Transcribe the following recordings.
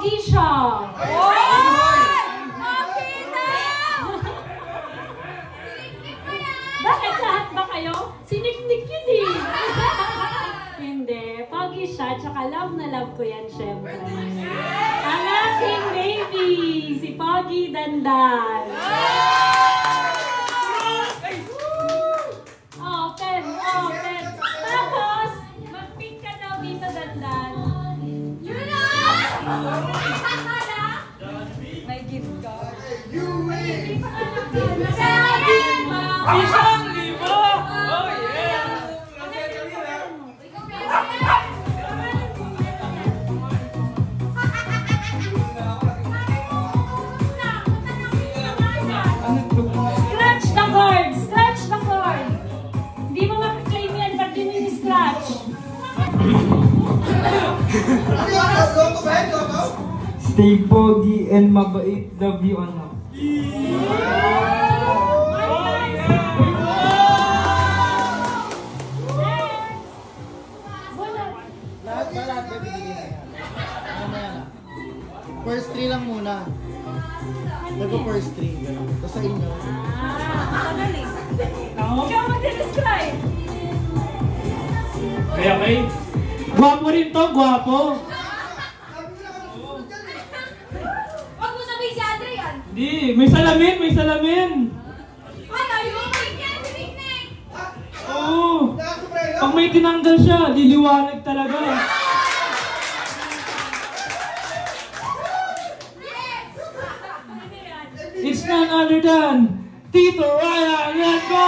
pogi siya. Bakit lahat ba kayo? Siniknik yun eh. Hindi. Pogi siya. Tsaka love na love ko yan, syempre. Ang aking baby, si Pogi Dandan. Open, open. Tapos, mag-pick ka daw dito, Dandan. Yun na! May gift ka. You win! Isang libo! Oh yeah! Scratch the cord! Scratch the cord! Hindi mo makaklaim yan pag din yung scratch. Stay pogi and mabait. Love you, anak. Lahat ba bibigyan na yan? First 3 lang muna. Bago first 3. Tapos sa inyo. Huwag ka mag-describe. Kaya kay, gwapo rin to, gwapo. Huwag mo sabihin si Adrian. Di, may salamin, may salamin. Ay, ayun! Picnic! Oo. Pag may tinanggal siya, liliwanag talaga. It's none other than Tito Ryan. Let's go!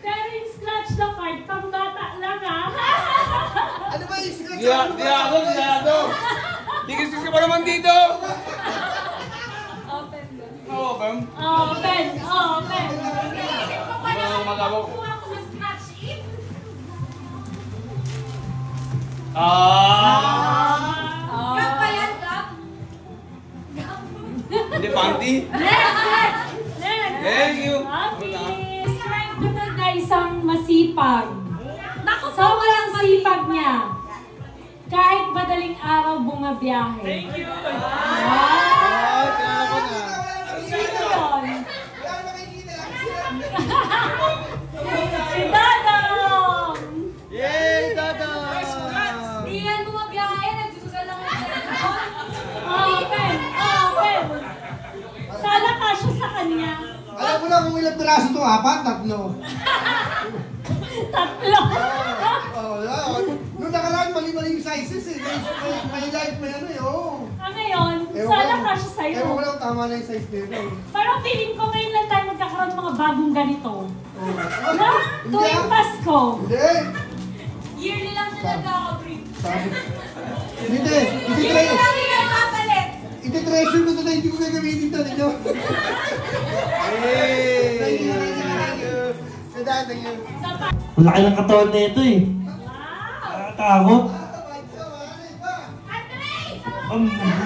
Pero yung scratch the card, pang bata lang ha. Ano ba yung scratch? Diado. Di kasi pa naman dito. Open doon. Open. Open, open. Kuha ko ng scratch it. Gap pa yan, gap? Hindi panty. Next! Next! Thank you. Okay. Describe ko na na isang masipag. Naku, Sobrang sipag niya. Kahit madaling araw bumabiyahe. Thank you. Ah, kaya ko na. Sino yun? Si Dadong! Yay, Dada! Di yan bumabiyahe, nagsusugal lang ang cellphone. Open! Open! Sana kasya sa kanya. Alam mo na kung ilang piraso ito, 4? 3. Tatlo! Nung nakaraan, mali-mali yung sizes eh. May life, may ano eh, oo. Ngayon, sana kasya sa'yo. Ewan ko lang, tama na yung size nito eh. Parang feeling ko ngayon lang tayo magkakaroon ng mga bagong ganito. No? Hindi Tuwing ah. Pasko. Hindi! Yearly lang siya nagkaka-breed. Sabi. Hindi! Yearly lang yung nagpapalit. Iti-treasure ko ito na hindi ko gagamitin ito. Ninyo. Hey! Thank you, thank you, thank you. Thank you. Laki ng katawan na ito eh. Nakakatakot.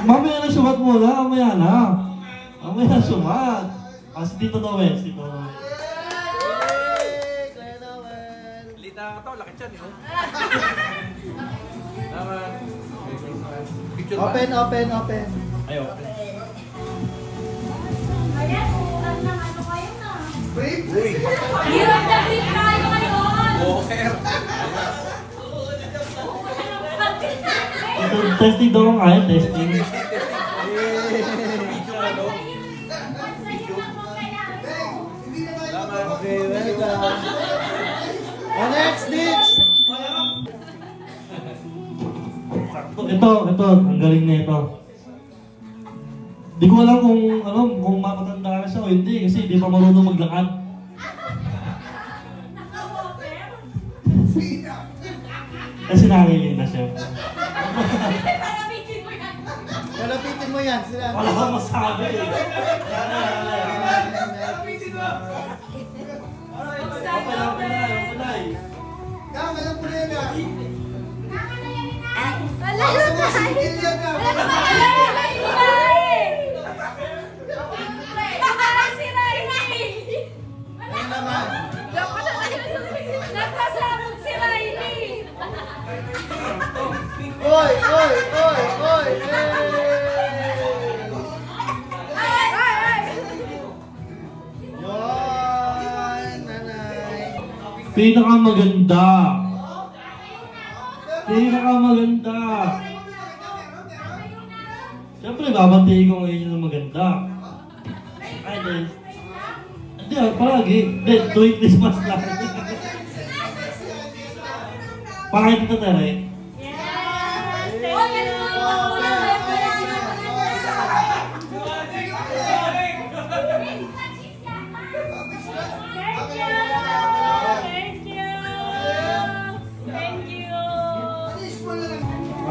Mamaya na sumat muna. Mamaya na. Mamaya na sumat. Kasi dito na Wes. Dito na Wes. Lita ka to, laki tiyan eh. Tama. Picture ba? Open, open, open. Ay, open. Ayan, umulan ng ano kayo na. Brave? Hirap na breed tayo ngayon. Walker. Ito, testing daw ang kaya. Testing. Okay, welcome. Next, next! Ito, ang galing na ito. Di ko alam kung matanda na siya o hindi kasi di pa marunong maglakad. Kasi nakilin na siya. Lalapitin mo yan sila. Wala kang masabi eh. Lalapitin mo. Kama lang po na yan ah. Wala na tayo. Sigil yan ah. Wala na tayo. Parang si Riley. Ano naman? Nagpasabog si Riley. Pinakamaganda. Pinakamaganda. Siyempre, babantayin ko ngayon yung maganda. Ay, hindi, palagi. Hindi, tuwing Christmas lang. Pakita ito, Tere.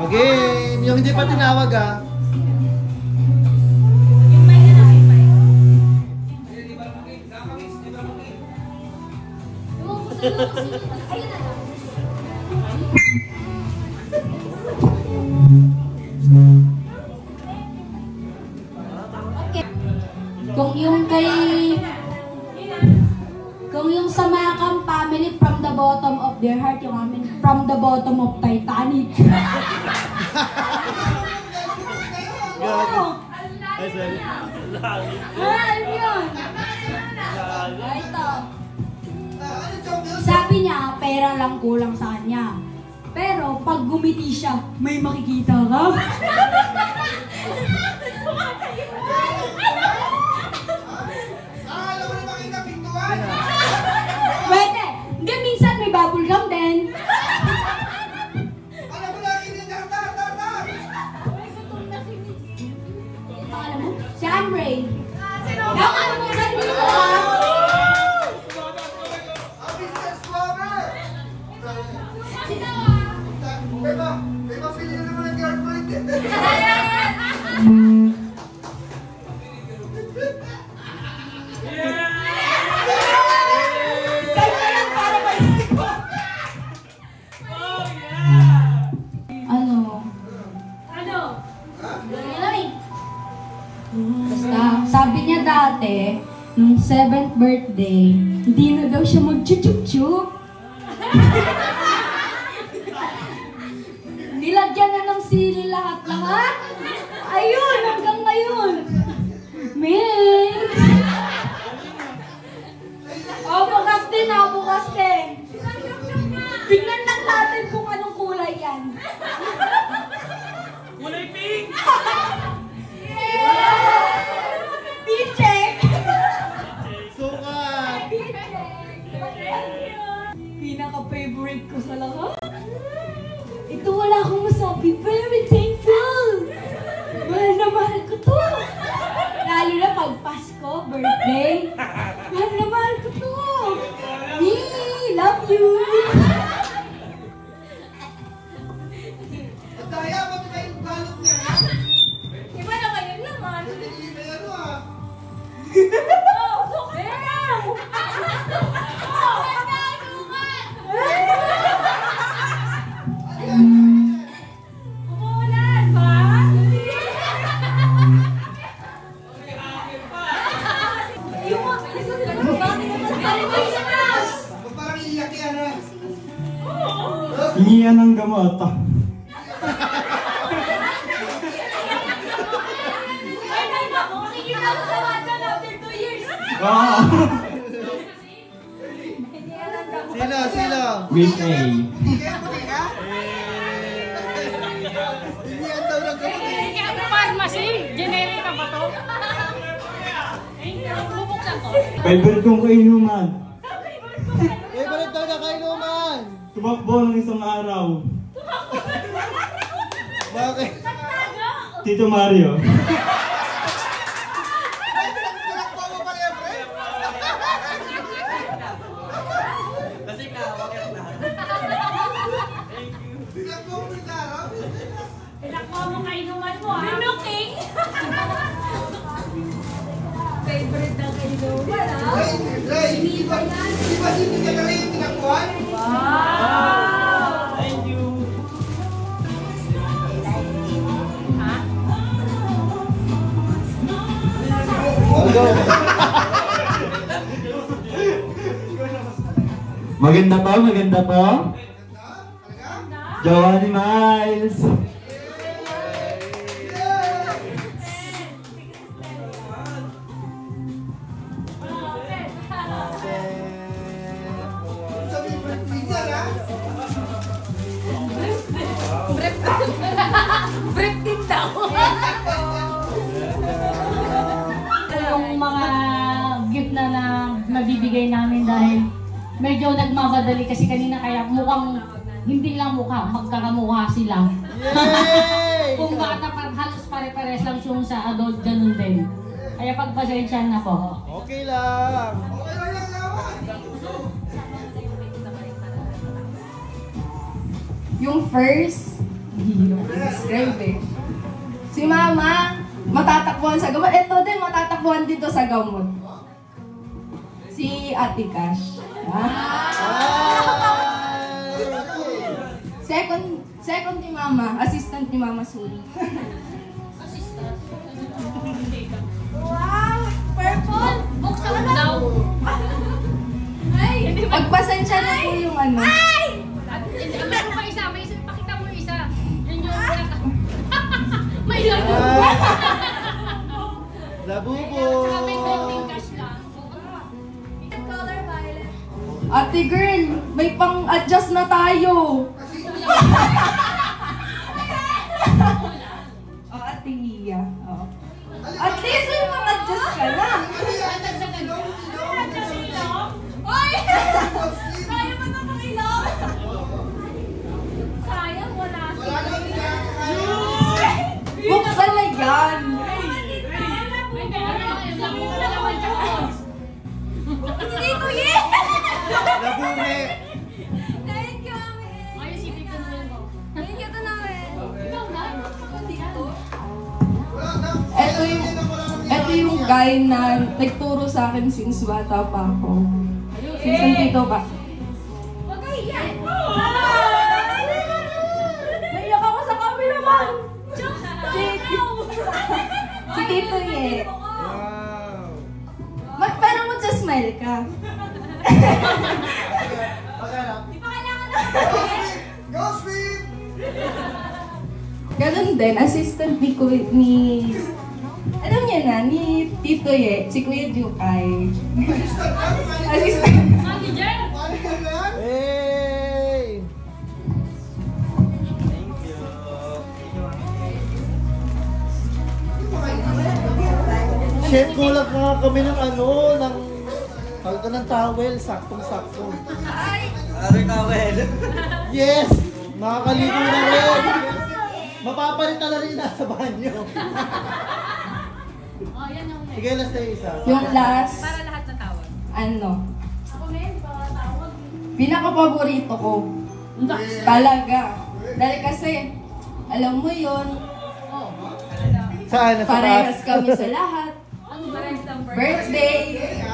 Okay, yung hindi pa tinawag ah. Kung yung sa Makam family from the bottom of their heart, yung amin from the bottom of Titanic. Oo. Ay, sorry. Ano yun? Ito. Sabi niya, pera lang kulang sa kanya. Pero pag gumiti siya, may makikita ka. Pwede. Hindi, minsan may bubble gum din. Alam mo? Si Amray. Alam mo sa dito ah. Sabi niya dati, nung 7th birthday, hindi na daw siya mag-chup-chup. Nilagyan na ng sili lahat-lahat. Ayun, hanggang ngayon. May! Bukas din ah, bukas din. Tignan lang natin kung anong kulay yan. Kulay pink! P-check! Sukat! Pinaka-favorite ko sa lahat. Ito wala akong masabi. Very thankful! Mahal na mahal ko to. Lalo na pag Pasko, birthday. Mahal na mahal ko to. Me, love you! Daya, ba't kayo balot niya? Iba naman yun naman. Hindi may ano ah. Oh, sukat na! Oh, sukat! Umuulan ba? Yung Parang iiyak yan ah. Hingian ng gamot. Sino? Miss A. Hindi kayo puti ka? Hindi yan daw ng gamot eh. Pharmacy? Generic ka ba to? Bubuksan ko. Favorite kong kainuman. Eh, balik daw na kainuman! Tumakbo ng isang araw. Bakit? Tito Mario. Tinakbo mo pala yan, pre? Tinakbo mo rin na araw? Tinakbo mo kainuman mo, ha? Looking! Favorite na kainuman, ha? Ray, di ba hindi ka rin yung tinakbuhan? Thank you. Maganda to, maganda to. Jowa ni Miles. Sabi mo Brief din daw. Yung mga gift na nabibigay namin dahil medyo nagmamadali kasi kanina kaya mukhang hindi lang mukha, magkakamukha sila. Yay! Kung bata pa, halos pare-pares lang yung sa adult, ganun din. Kaya pagpasensya na po. Okay lang. Yung first, describe eh. Si Mama, matatakbuhan sa gamot. Ito din, matatakbuhan dito sa gamot. Si Ate Cash. Second ni Mama, assistant ni Mama Suri. Wow! Purple! Buksan mo daw! Ay! Pagpasensya na po yung ano. Ay! Meron pa isa, may isa, pakita mo yung isa. Yun yung may labu. Labubo! Tsaka may konting cash lang. Color violet. Ate girl, may pang-adjust na tayo. Ate Iya. At least may pang-adjust ka na. Ay! Kaya ba na makilap? Sayang, wala Buksan na yan. may pera. Yung labu na naman tsaka. Dito yan! Labume! Thank you, Ame. Ayun, sipin ko na yun. Thank you, Tanawe. Ikaw na? Ito yung guy na nagturo sa akin since bata pa ako. Since nandito ba? Huwag kayo yan. Naiyak ako sa camera man! Si Tito Ye. Wow! Pero magsa-smile ka. Pagharap. Go, Sweet! Ganun din, assistant alam niya na, ni Tito Ye, si Kuya Jukay. Assistant. Manager! Paano yan? Hey! Thank you. Chef, kulang nga kami ng paldo ng towel, saktong-sakto. Ano towel? Yes! Makakaligo na rin! Mapapalitan na rin nasa banyo. Oh, yan yung Sige, last na isa. Yung last, para lahat na tawag. ano, Ako ngayon, baka tawag. pinaka-paborito ko. Talaga. Dahil kasi, alam mo yun, Oh, Saan? Nasa parehas taas? kami sa lahat. ano ba rin lang Birthday.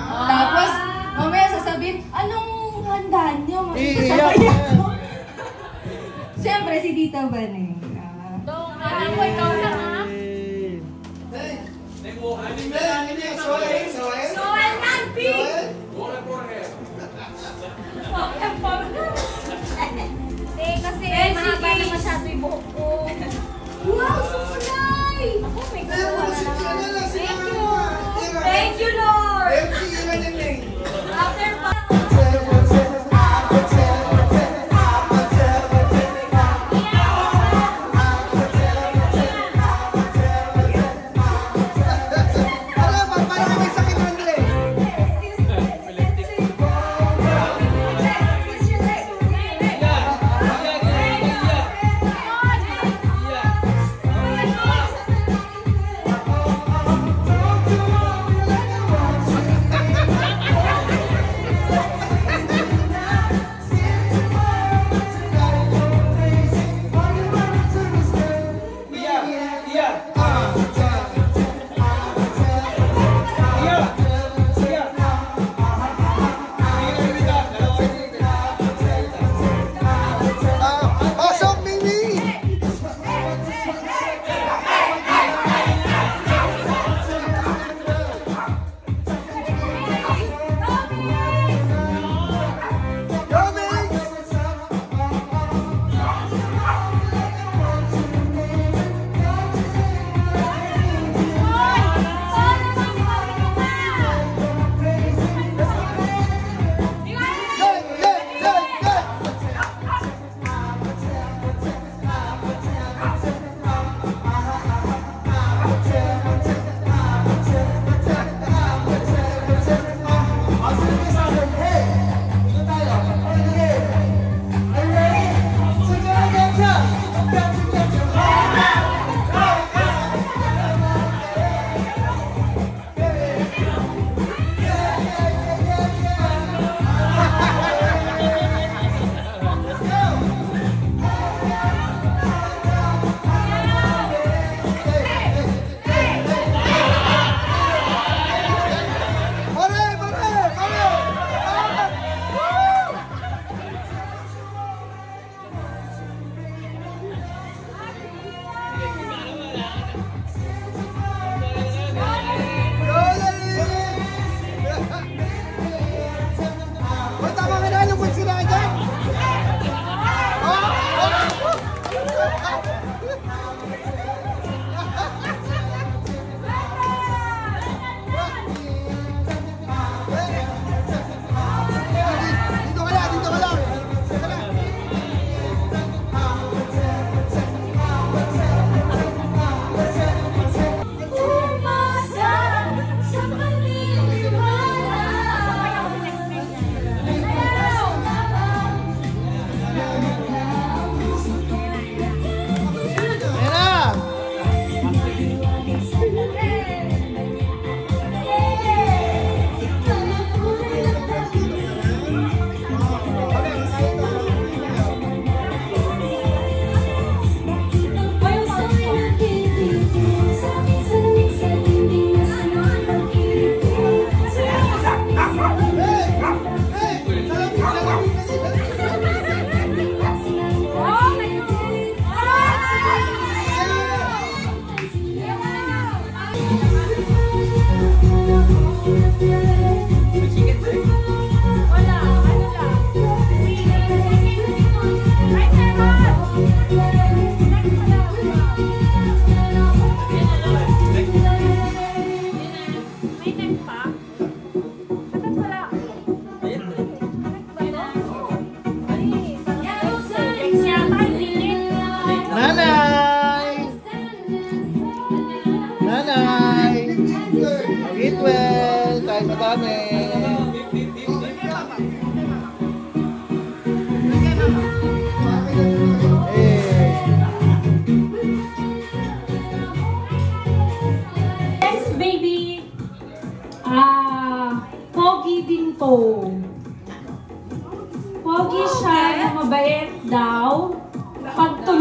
Tapos, mamaya sasabihin, anong handa niyo? Iiyak yan. Siyempre, si Tita Baneng. Dong, ako ikaw na ha? Hindi, Soel. Joel Nagpi! Kasi, mahaba na masyado yung buhok ko. wow, sumunay! Ako, may Pero gawa si na Ira lang, si Thank Ira. you! Ira. Thank you, Lord! Si Ira din eh. After pa... Alam ba, parang may sakit ng leg.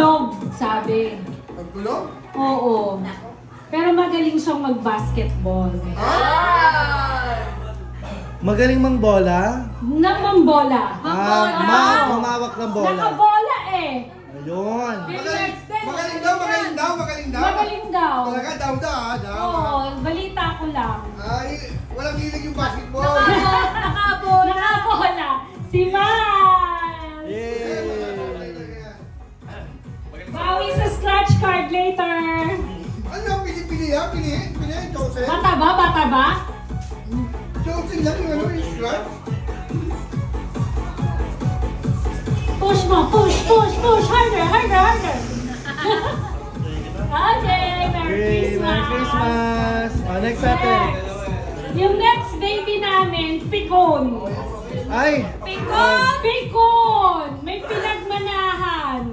Pagkulog, sabi. Pagkulog? Oo. Pero magaling siyang mag-basketball. Magaling mang bola? Namambola. Mamawak ng bola. Nakabola eh. Ayun. Magaling daw. Magaling daw. Talaga daw. Oo, balita ko lang. Ay, walang hilig yung basketball. Nakabola. Si Mal. Bawi sa scratch card later. Ano yung pili ha? Pili, Joseph. Bata ba? Joseph lang yung ano yung scratch. Push mo, push. Harder. Okay, Merry Merry Christmas! Next natin. Yung next baby namin, Pikon. Ay! Pikon! May pinagmanahan.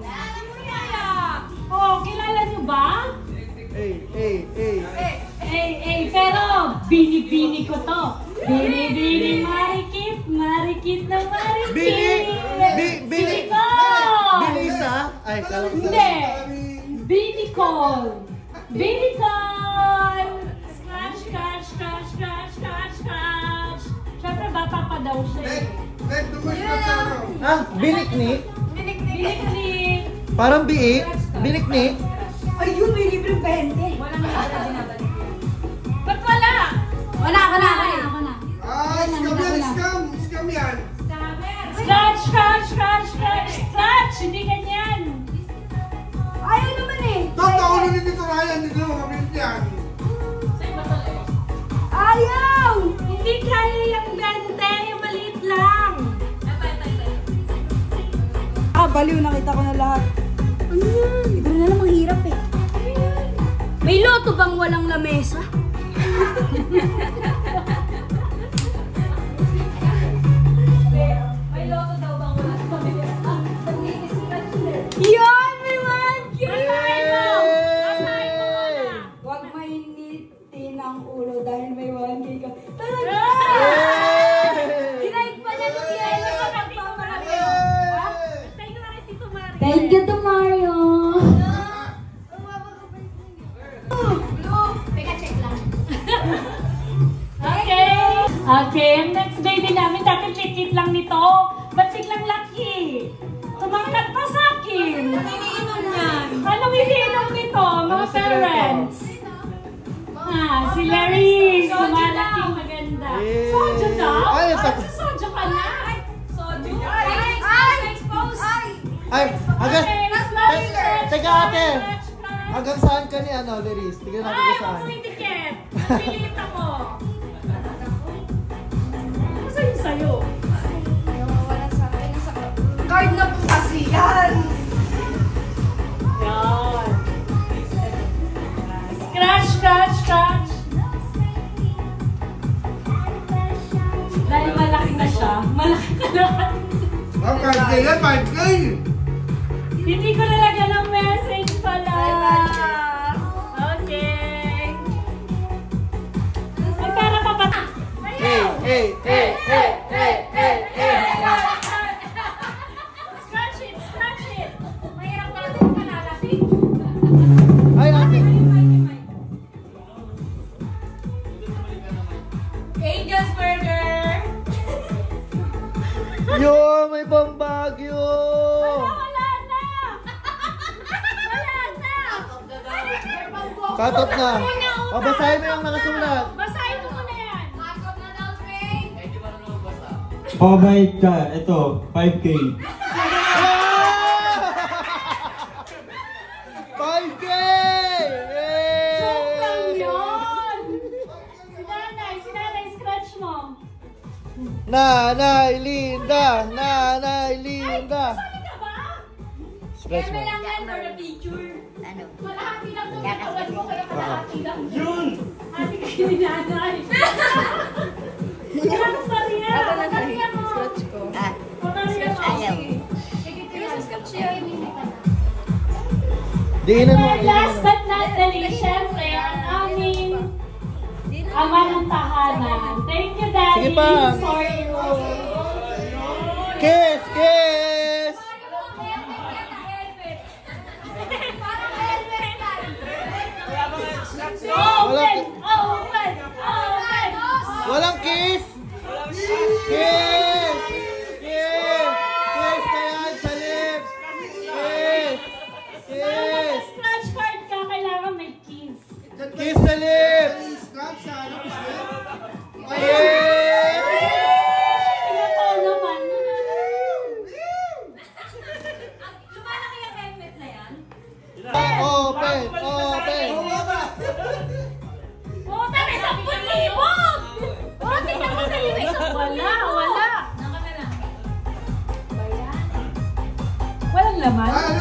Oh, kilala niyo ba? Pero bini-bini ko to. Bini, marikit na marikit. Pikon! Binisa? Ay, kala ko Hindi. Binicol. Scratch. Siyempre, bata pa daw siya eh. Let tumush na sa ano. Biniknik? Biniknik. Parang biik? Biniknik? Ayun, may libreng 20. Walang libre binabalik yan. Ba't wala? Wala. Ah, scam yan. Scratch. Hindi ganyan. Ayaw naman eh. Totoo na dito Ryan, dito mabilis yan. Ayaw! Hindi kaya yung bente. Yung maliit lang. Baliw, nakita ko na lahat. Ano yan? Ito na namang hirap eh. May loto bang walang lamesa? May loto daw bang wala? Yan! May 1K! Asahin mo muna. Huwag mainitin ang ulo dahil may 1K ka. Talaga! Kinaig pa niya nung yelo sa pagpaparami. Thank you to Mario. Okay, ang next baby namin, dati liit lang nito. Ba't biglang laki? Tumangkat pa sa akin. Iniinom niyan. Anong iniinom nito, mga parents? Si Larry, lumalaking maganda. Soju daw? Ay, Soju ka na? Soju? Ay, hanggang... Okay, Teka ate! Hanggang saan ka ni Liris? Tignan natin kung saan. Ay, ticket. Napilit ako. Masa yung sa'yo? Card na po kasi yan. Yan. Scratch. Dahil malaki na siya. Malaki na. Ang 5K yan, 5K! Hindi ko nalagyan ng message pala. Okay. Magkano pa ba? Hey! Scratch it. Mahirap natin kalalasin. Ay, ate! Angel's Burger. Yo, may Bambagyo! Wala na. Katot na! Basahin mo yung nakasulat! Basahin mo muna yan. Pabait ka. Ito, 5K. 5K! Joke lang yun. Si nanay, scratch mo. Nanay Linda! Sali ka ba? Scratch mo. lang yan for the picture. Kalahati lang ng katawan mo, kaya kalahati lang. Yun! Hati kayo ni nanay. Kaya mo pariya. Pariya mo. Pariya mo. Diinan mo. Last but not the least, syempre, ang aming ama ng tahanan. Thank you, Daddy, Sige pa. for you. Kiss! naman.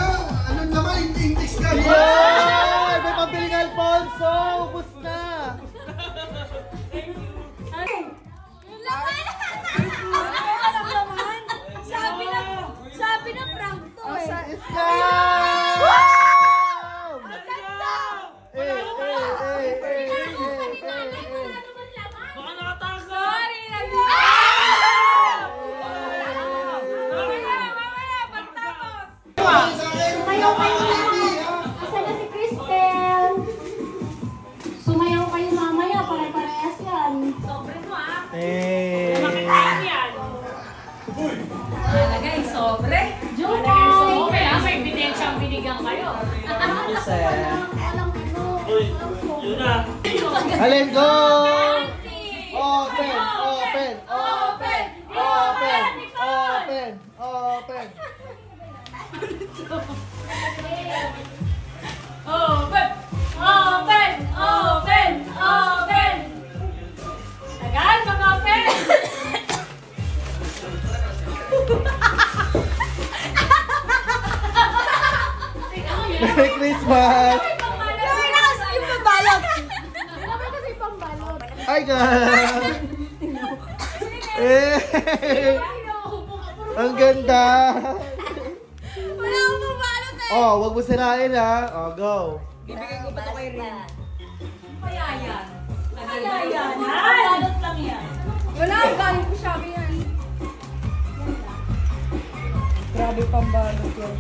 Ano naman, English ka? Yay! May pambiling Alfonso! Ubus na! Sabi na prank to eh. Scam! Baka nakatakas na! Sorry na Sumayaw kayo mamaya. Asan na si Cristel? Sumayaw kayo mamaya. Pare-parehas yan. Sobre mo ah. Makikain yan! Talagay, sobre. Jukay! Sobre ah, may ebidensyang binigyan kayo. Yun na! Alin, go! Open! Open! Open! Open! Open! Open! Open! Open! Open! Open! Tagal, mag-open! Merry Christmas! yung pabalot. Dapat kasi pambalot. Hi guys! Eh! Ang ganda! Wala akong pabalot eh. Oh, wag mo sirain ha. Oh, go. Kaya yan. Pabalot lang yan. Wala, galing ko sabi yan. Grabe pambalot yan.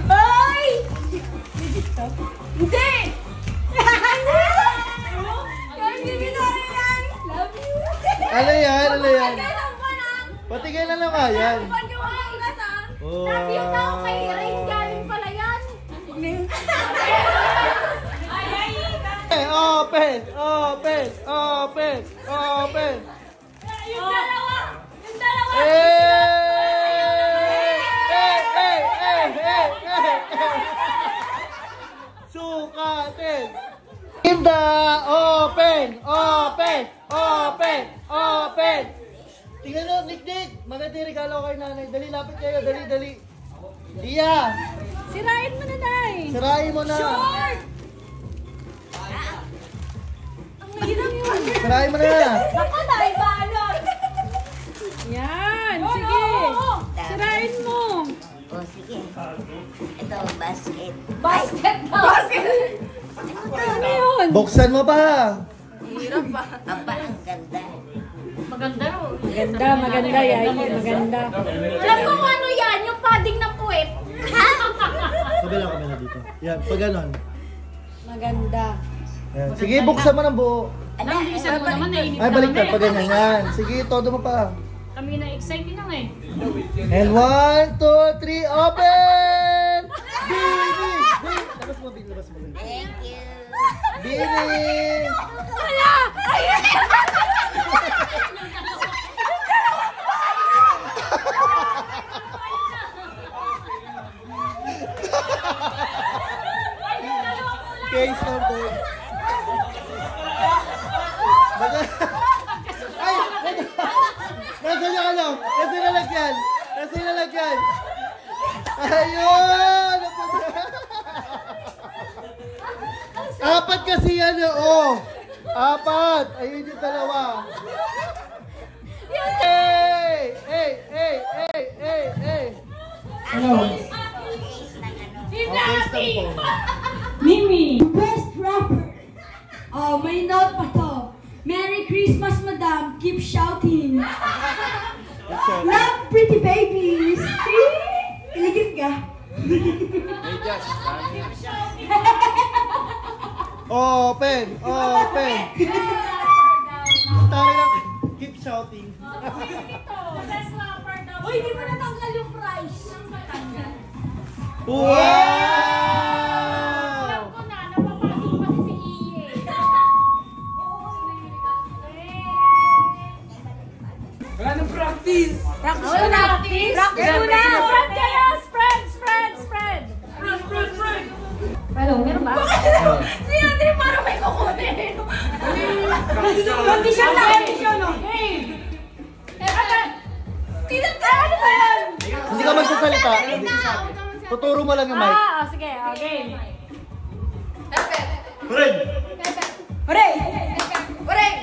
Ay! Hindi! Hindi binari yan! Love you! Ano yan? Ano yan? Kailan ko lang! Patigay na lang nga yan. Ba't yung oras ah? Wow. Love you daw kay Rain, galing pala yan. Eh, open! Open! Open! Open! Yung dalawa! Yung dalawa! Sukatin! Tinda! Open! Open! Open! Open! Tingnan nyo, Nick! Maganda yung regalo kay nanay. Dali, lapit kayo. Dali, dali. Iya! Sirain mo na, Day! Sarayin mo na! Short! Ang hirap yun! Sarayin mo na! Ako, Day, balot! Yan! Sige! Sirain mo! O sige. Ito, basket. Basket daw! Basket! Ano yun? Buksan mo pa! Aba, ang ganda. Maganda ro. Maganda, maganda, Yaya. Maganda. Alam ko kung ano yan, yung padding ng puwet. Kabila kami na dito. Yan, pag ganon. Maganda. Yan. Sige, buksan mo ng buo. Alam, isa mo naman, nainip Ay, baliktad, pag ganyan. Yan. Sige, todo mo pa. Kami na-excited lang eh. And 1, 2, 3, open! Bini! Bini! Labas mo, Bini. Labas mo, Bini. Thank you. Bini! Wala! Ayun! Case number. Ay! Nasa niya ka lang! Nasa nalagyan! Nasa nalagyan! Ayun! Apat kasi yan oh! Apat! Ayun yung dalawa! Hey! Hey! Hey! Hey! Hey! Hey! Ano? Okay, po. Mimi! Best rapper! Oh, may note pa to. Merry Christmas, Madam. Keep shouting. Love, pretty babies. Iligid ka. Open! Open! Ang tari lang. Keep shouting. Uy, di mo natanggal yung price. Wow! Ko na, napapasok pa si Iye. Wala nang practice! Practice muna. Practice muna. Spread kayo! Spread! Spread! Spread! Hello, meron ba? Si Andre parang may kukunin. Condition na! Condition, okay! Ano ba yan? Hindi ka magsasalita. Huwag ka Tuturo mo lang yung mic. Sige, okay. Hooray! Hooray! Hooray!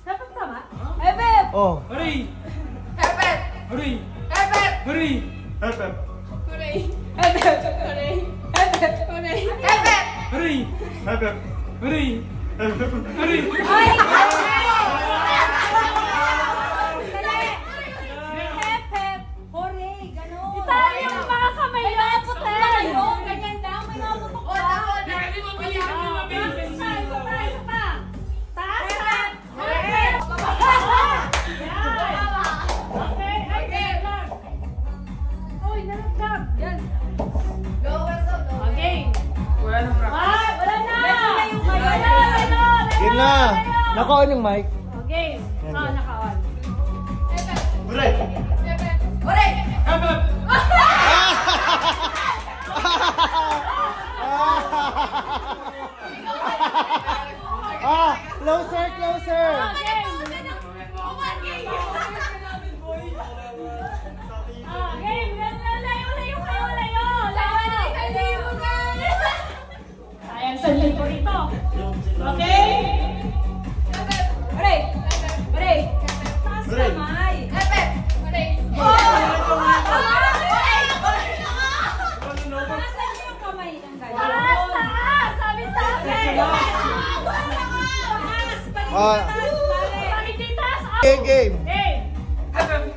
Dapat tama? Ebeb! Oh. Hooray! Ebeb! Hooray! Ebeb! Hooray! Hooray! Hooray! Ebeb! Hooray! Ebeb! Hooray! Ebeb! Hooray! Hooray! Hooray! Hooray! Ay! Hooray! Ganon! Itali yung mga kamay niyo, puti! Ganyan lang, may mga putok O, pa. dako, Hindi mo bilisan yung mabilis. Isa pa! Taas pa! Ebeb! Okay, okay lang. Uy, nalagkap. Yan. Go, Weston, go. Okay. Wala nang practice. Wala na! Game na. Naka-on yung mic. Okay. Naka-on. Hooray! Ebeb! Hooray! Ebeb! Closer, closer. Game! Layo! Sayang sandali ko rito. Okay? Hooray! Hooray! Taas Hooray! kamay! Ebeb! Hooray! Taas yung kamay ng ganyan. Taas! Sabi taas! Ah, Bakit di taas? game, game. Game! Sabi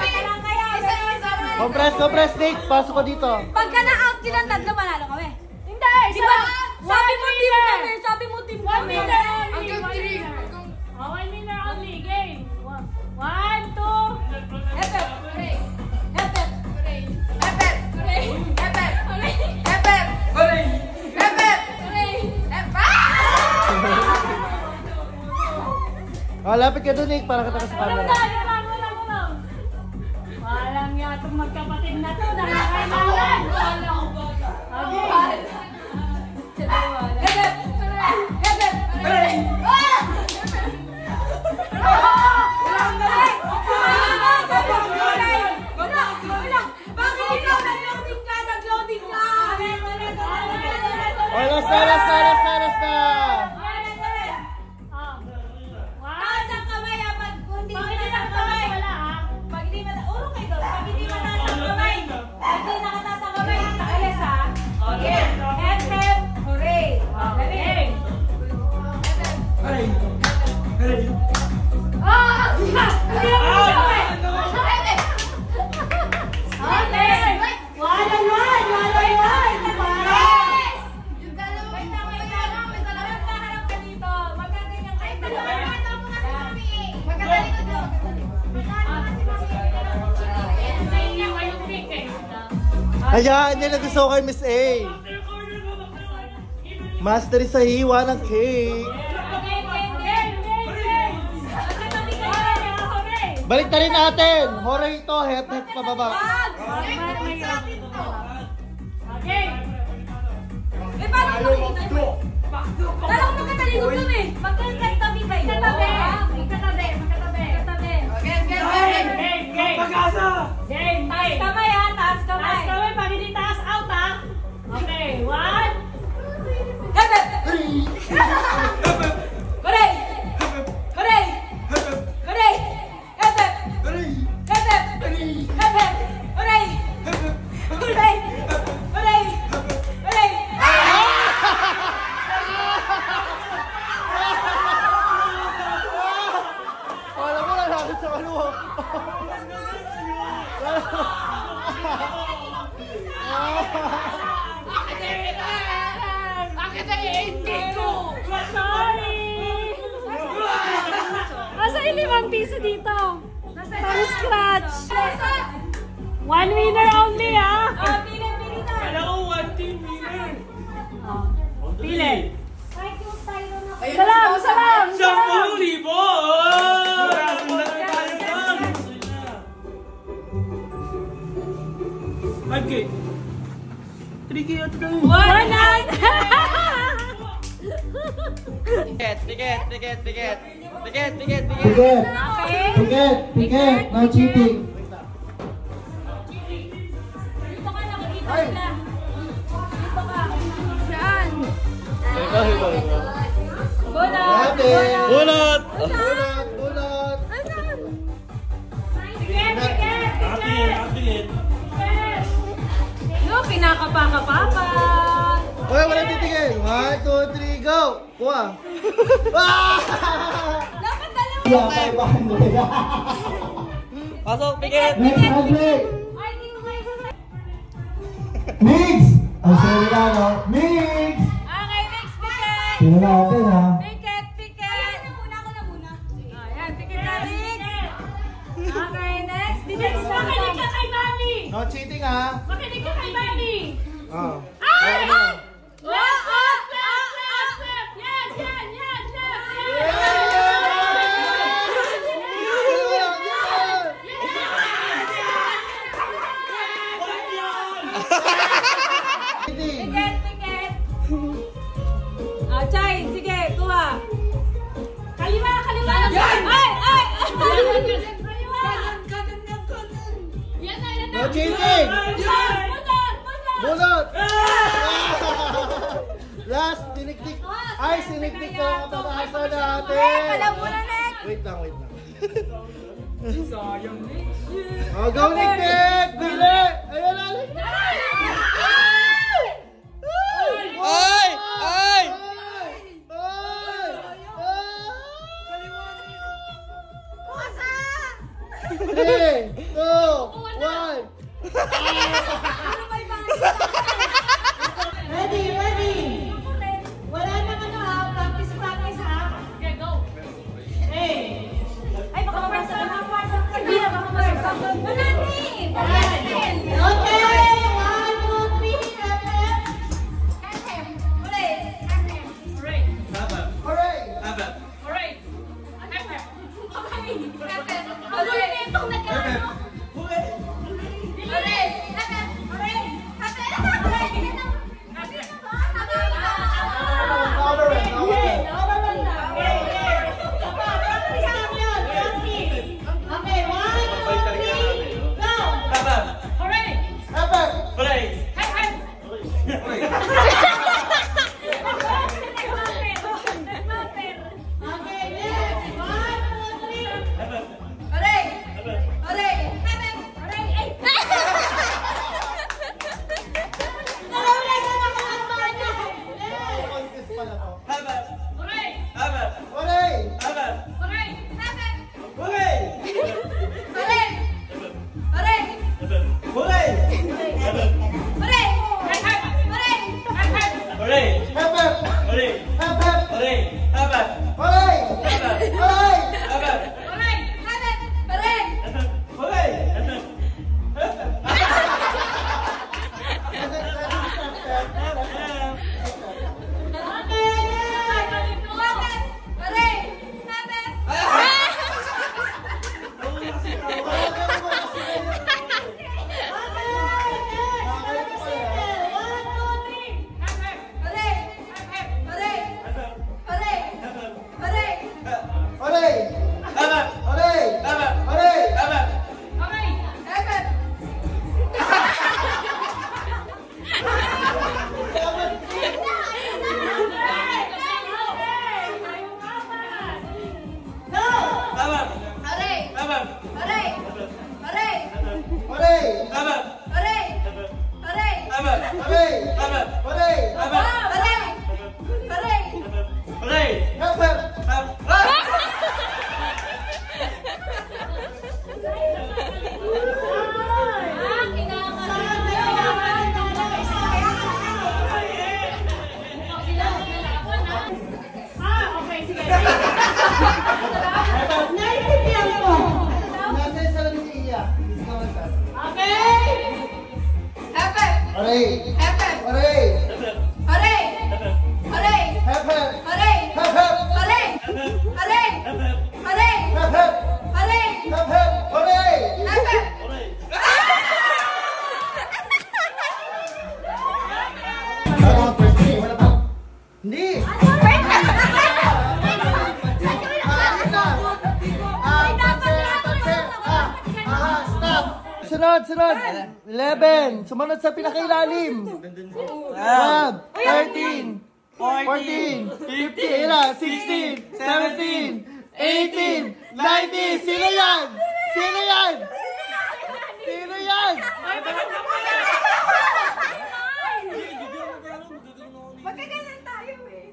ka lang kaya. Compress, Nick. Pasok ko dito. Pagka na-out silang tatlo, manalo kami. Hindi! Di ba? Sabi mo team kami. Sabi mo team One kami. winner only! Hanggang three. One winner only! Game! 1, 2... Ebeb. Hooray! Ebeb. Hooray! Ebeb! Hooray! Ebeb! Hooray. Ebeb! Hooray! Ebeb! Hooray! Lapit ka doon, Nick, para kita sa camera. Walang walang yatong magkapatid na to. Nakakailangan! Okay. Ebeb. Ebeb. Hooray! Walang galing. Bakit ikaw nag-loading ka? Nag-loading ka. Last na. Taas ang kamay ha. Pag hindi mataas ang kamay. Pag hindi mataas. Urong kayo. Pag hindi mataas ang kamay. Pag hindi nakataas ang kamay. Alis ha. Okay. Ebeb. Hooray. Okay. Hooray! Hooray! Yung dalawa. Wait lang. Harap ka dito. Magkaganyan kayo. Magkatalikod mo. Hayaan nila, gusto ko kay Miss A. Mastery sa hiwa ng cake. Balik na rin natin. Hooray ito, het pababa. Okay. Eh, paano makikita nyo? Dalawang magkatalikod kami. Magkatabi kayo. Magkatabi. Game. Pag-asa! Game. Taas kamay ha. Taas kamay. Taas kami. Pag hindi taas, out ha. Okay. 1. Ebeb. Hooray. Hooray. Hooray. Ebeb. Ebeb. Ebeb. Hooray. Hooray. Hooray. Hooray. Alam mo, lalakit sa kaluwa. Bakit ay hindi ko? Sorry! Asa yung 5 piso dito? Pang scratch. 1 winner only ha? Pili na. Kala ko 1 team winner. Pili. Kahit yung styro na. Salam! 10,000! Okay. 3K at kayo. 100! Ticket. Pikit. Okay. Pikit. No cheating. Dito ka lang, dito ka lang. Dito ka. Saan? Bunot! Bunot! Tiket! Atin. No, pinakapaka-paka. Uy, wala titigil. 1, 2, 3, go! Kuha! Dapat dalawa. Pasok, pikit! Ay, dito kayo. Mix! Ang sorry lang, no? Mix! Okay, next ticket. Sino natin, ha? Ticket. Ako na muna. Ayan, ticket na rin. Okay, next. Next, makinig ka kay Mami. No cheating, ha? Makinig ka kay Mami. Oh. Ay! Left! Yes! Ticket! Chay, sige, kuha. Kaliwa! Yan! Ay! Kaliwa! Yan na! No cheating! Bunot! Last, tiniktik. Ay, siniktik ko ang pag-asa natin. Wait lang. Oh, go, Niktik! Bili! Ayan na, Niktik! Ay! 3, 2, 1. Ready. Wala naman practice ha. Okay, go. Ay, baka mabasa na mga parts. Sige na, baka mabasa. Manani! Okay, 1, 2, 3, Hindi! sunod. 11. Sumunod sa pinakailalim. 12, 13, 14, 15, 16, 17, 18, 19. Sino yan? Magkaganan tayo eh.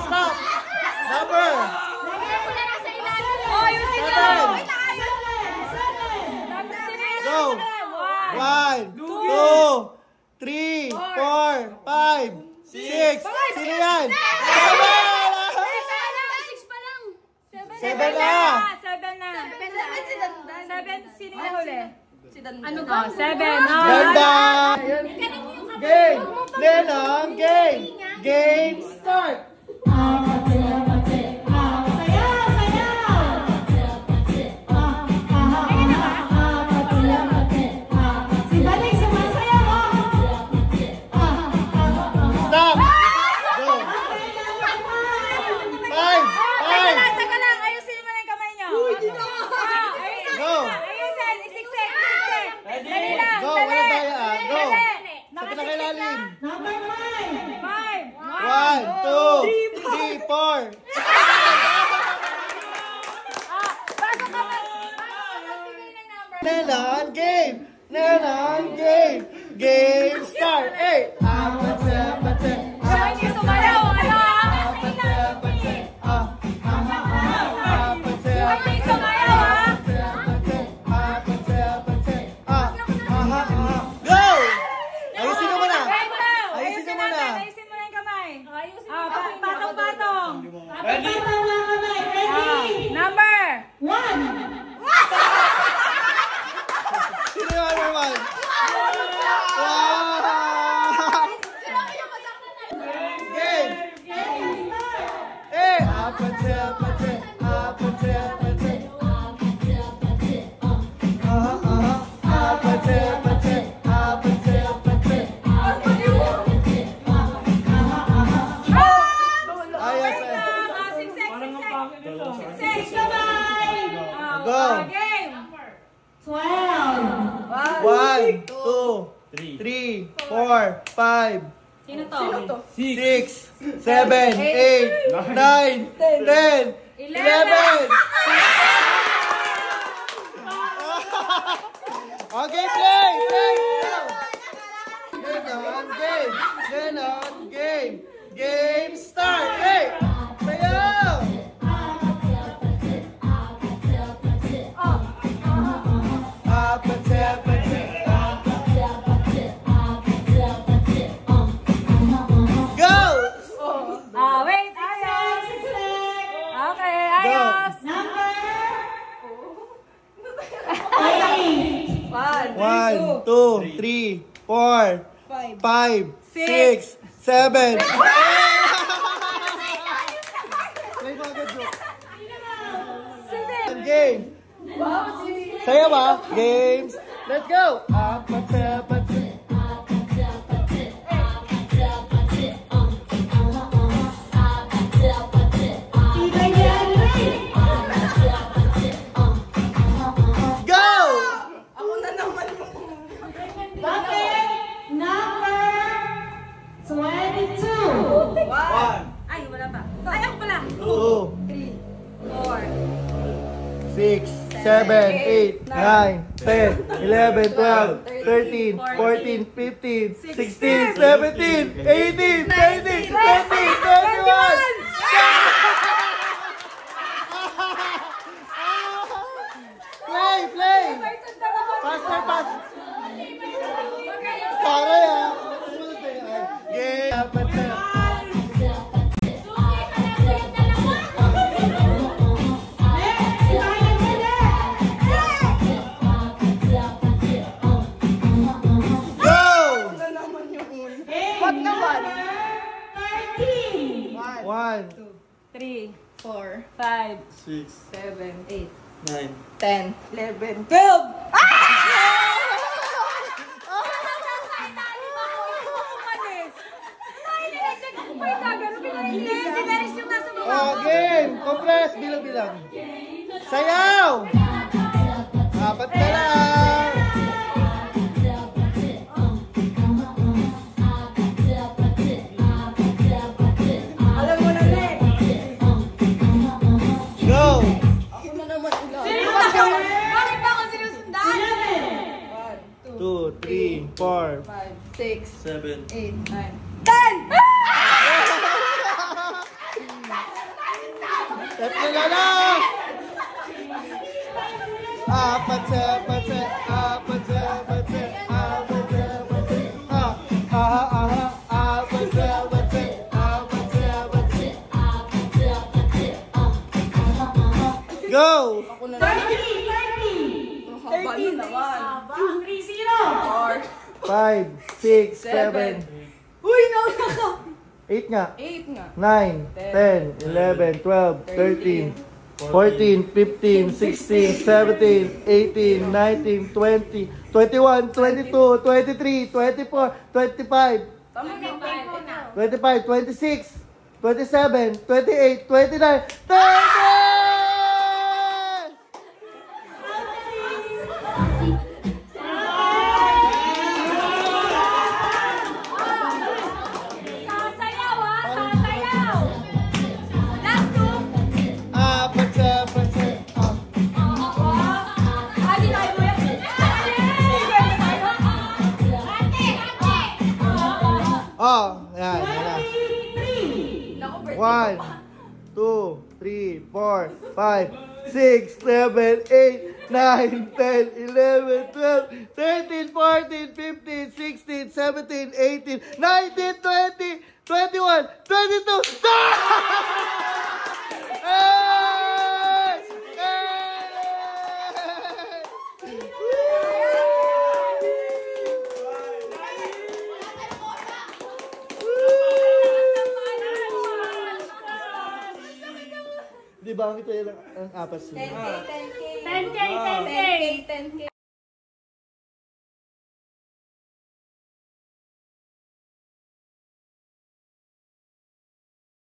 Stop! Number! Go! 1, 2, 3, 4, 5, 6. Sino yan? 7 na! 7 na. 7, sino na huli? Ano ba? 7. Ganda! Game! Lenong, game! Game start! Stop! Go! 5! Teka lang, ayusin mo na yung kamay nyo. Go! Ayusin, isiksik. Dali lang, Go! dali. Walang dayaan! Go! Sa pinakailalim! 1, 2, 3, 4! Nenon game! Game start! Hey! Go! Ayusin mo na! Ayusin mo na yung kamay. Patong-patong. Ready? Number. Sino yung number 1? Game! Hey! Ayos eh. Parang ang pangit ito. Go! Game. 1, 2, 3, 4, 5, Sino to? 6, 7, 8, 9, 10, 11. Okay, play! Ganon, game! Game start! Hey! Sayaw! Go! Wait. Okay, ayos. One, two, 3, 4, 5, 6, 7. Game. Saya ba? Games. Let's go. Ay, wala pa. Ay, ako pala. 2, 3, 4. 6, 7, 8, 9, 10, 11, 12, 13, 14, 15, 16, 17, 18, 19, 20, 21! Play! Faster, pass! Sorry ah! Game! One, 2, 3, 4, 5, 6, 7, 8, 9. 10, 11, 12! Again, compress, bilang-bilang. Sayaw! Apat na lang. Alam mo na, Nek. Go! Ako na naman ulit. Bakit ba ako sinusundan? 2, 3, 4. 5, 6, 7. 8, 9, 10! Tatlo na lang! Apat sa, apat sa, apat sa, apat sa, apat sa, apat sa. Apat sa, apat sa, apat sa, apat sa. Go! Ako na naman. 30! Haba na naman. 5, 6, 7, Uy, nauna ka! 8 nga. 8 nga. 9, 10, 11, 12, 13, 14, 15, 16, 17, 18, 19, 20, 21, 22, 23, 24, 25, Tama na ba? 25, 26, 27, 28, 29, 30! Sasayaw, ha? Sasayaw! Last two! Apat sa, apat sa, Ate, tayo mo yan. yan, yan na. 1, 2, 3, 4, 5, 6, 7, 8, 9, 10, 11, 12, 13, 14, 15, 16, 17, 18, 19, 20, 21, 22. Hey! Di ba ang ito yung ang apat sila? 10K, 10K. 10K, 10K. 10K.